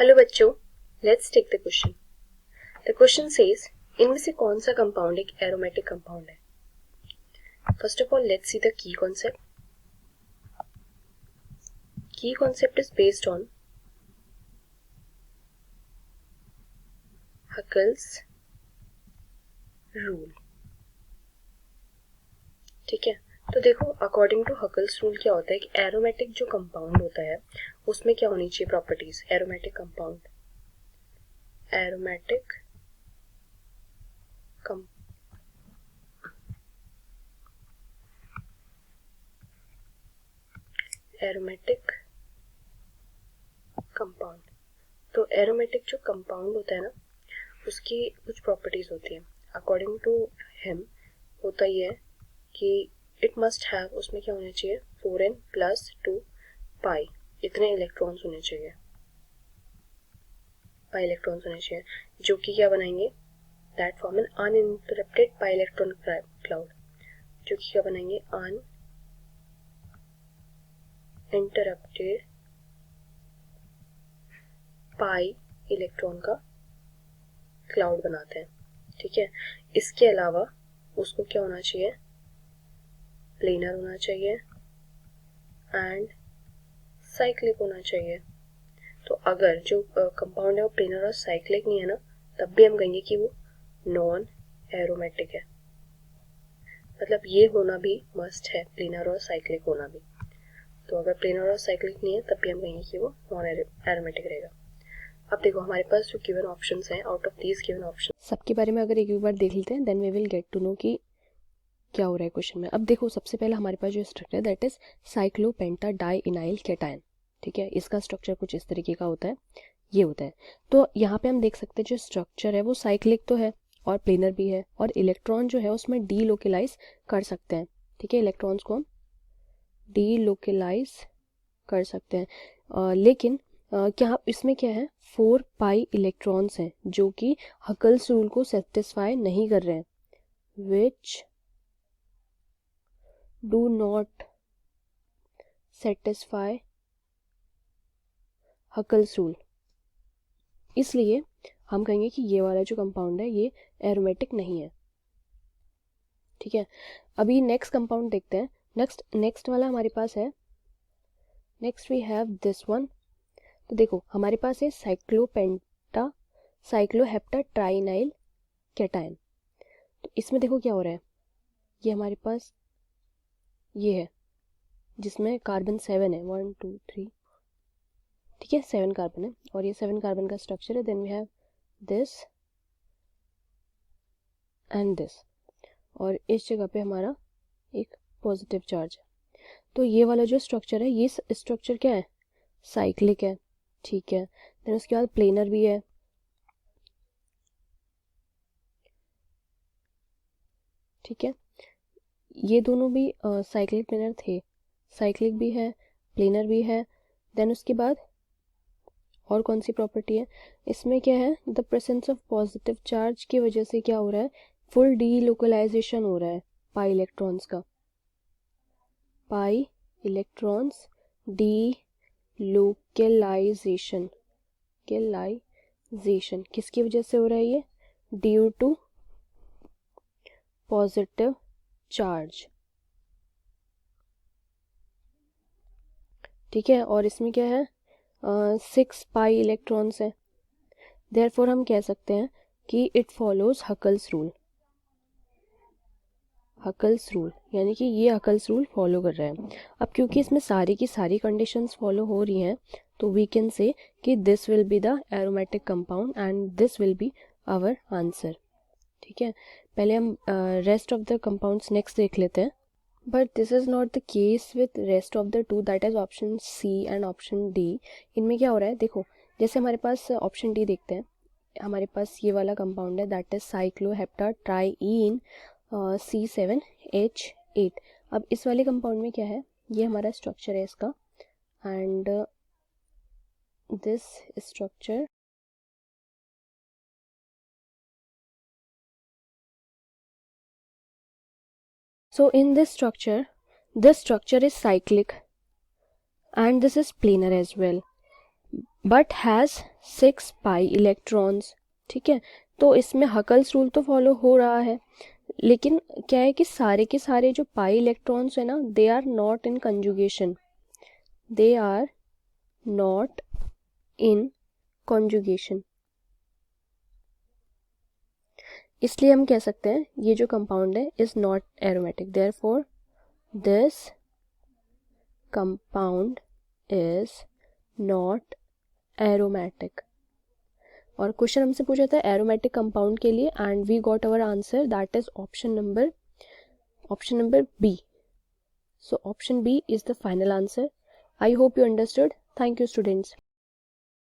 Hello बच्चों, let's take the question. The question says इनमें से कौन सा कंपाउंड एक एरोमेटिक कंपाउंड है। First of all let's see the key concept. Key concept is based on Huckel's rule. ठीक है, तो देखो अकॉर्डिंग टू हकल्स रूल क्या होता है कि एरोमेटिक जो कंपाउंड होता है उसमें क्या होनी चाहिए properties. Aromatic compound, aromatic aromatic compound, तो एरोमेटिक जो कंपाउंड होता है ना उसकी कुछ प्रॉपर्टीज होती हैं। अकॉर्डिंग टू हिम होता ये है कि इट मस्ट हैव, उसमें क्या होना चाहिए 4n + 2 पाई, इतने इलेक्ट्रॉन्स होने चाहिए, पाई इलेक्ट्रॉन्स होने चाहिए, जो कि क्या बनाएंगे that form an uninterrupted pi electron cloud, जो कि क्या बनाएंगे अनइंटरप्टेड पाई इलेक्ट्रॉन का क्लाउड बनाते हैं। ठीक है, इसके अलावा उसको क्या होना चाहिए, प्लेनर होना चाहिए एंड साइक्लिक होना चाहिए। तो अगर जो कंपाउंड है वो प्लेनर और साइक्लिक नहीं है ना, तब भी हम कहेंगे कि वो नॉन एरोमेटिक है। मतलब ये होना भी मस्ट है, प्लेनर और साइक्लिक होना भी। तो अगर प्लेनर और साइक्लिक नहीं है तब भी हम कहेंगे कि वो नॉन एरोमेटिक रहेगा। अब देखो हमारे पास जो गिवन ऑप्शंस हैं, out of these given option सबके बारे में अगर एक बार देख लेते हैं, then we will get to know कि क्या हो रहा है क्वेश्चन में। अब देखो सबसे पहले हमारे पास जो स्ट्रक्चर है दैट इज साइक्लोपेंटाडाइइनाइल कैटायन। ठीक है, इसका स्ट्रक्चर कुछ इस तरीके का होता है, ये होता है। तो यहाँ पे हम देख सकते हैं जो स्ट्रक्चर है वो साइक्लिक तो है और प्लेनर भी है, और इलेक्ट्रॉन जो है उसमें डी लोकेलाइज कर सकते हैं। ठीक है, इलेक्ट्रॉन्स को हम डी लोकेलाइज कर सकते हैं, लेकिन क्या इसमें क्या है 4 पाई इलेक्ट्रॉन्स हैं जो कि हकल्स रूल को सेटिस्फाई नहीं कर रहे हैं, which do not satisfy Huckel's rule. इसलिए हम कहेंगे कि ये वाला जो कंपाउंड है ये एरोमेटिक नहीं है। ठीक है, अभी नेक्स्ट कंपाउंड देखते हैं। नेक्स्ट वाला हमारे पास है, next we have this one. तो देखो हमारे पास है साइक्लोहेप्टाट्राइनाइल कैटायन। तो इसमें देखो क्या हो रहा है, ये हमारे पास ये है जिसमें कार्बन 7 है, 1 2 3। ठीक है, 7 कार्बन है और ये 7 कार्बन का स्ट्रक्चर है। Then we have this and this, और इस जगह पे हमारा एक पॉजिटिव चार्ज है। तो ये वाला जो स्ट्रक्चर है ये स्ट्रक्चर क्या है, साइक्लिक है। ठीक है, देन उसके बाद प्लेनर भी है। ठीक है, ये दोनों भी साइक्लिक प्लेनर थे, साइक्लिक भी है प्लेनर भी है। देन उसके बाद और कौन सी प्रॉपर्टी है इसमें, क्या है the presence of positive charge की वजह से क्या हो रहा है, फुल डी लोकलाइजेशन हो रहा है पाई इलेक्ट्रॉन्स का। पाई इलेक्ट्रॉन्स डी लोकलाइजेशन, किसकी वजह से हो रहा है ये, ड्यू टू पॉजिटिव चार्ज। ठीक है, और इसमें क्या है 6 पाई इलेक्ट्रॉन्स है। देयरफॉर हम कह सकते हैं कि it follows Huckel's rule. Huckel's rule यानी कि ये हकल्स रूल फॉलो कर रहा है। अब क्योंकि इसमें सारी की सारी कंडीशंस फॉलो हो रही हैं तो वी कैन से कि this will be the aromatic compound and this will be our answer. ठीक है, पहले हम rest of the compounds next देख लेते हैं। But this is not the case with rest of the two, that is option C and option D. इनमें क्या हो रहा है देखो, जैसे हमारे पास ऑप्शन डी देखते हैं, हमारे पास ये वाला कंपाउंड है दैट इज साइक्लोहेप्टाट्राइइन C7H8। अब इस वाले कंपाउंड में क्या है, ये हमारा स्ट्रक्चर है इसका, and this structure so in this structure is cyclic and this is planar as well, but has 6 pi electrons, ठीक है। तो इसमें हकल्स रूल तो फॉलो हो रहा है, लेकिन क्या है कि सारे के सारे जो पाई इलेक्ट्रॉन्स है ना, they are not in conjugation, they are not in conjugation. इसलिए हम कह सकते हैं ये जो कंपाउंड है is not aromatic, therefore this compound is not aromatic. और क्वेश्चन हमसे पूछा था एरोमेटिक कंपाउंड के लिए, and we got our answer, that is option number B. So option B is the final answer. I hope you understood. Thank you students.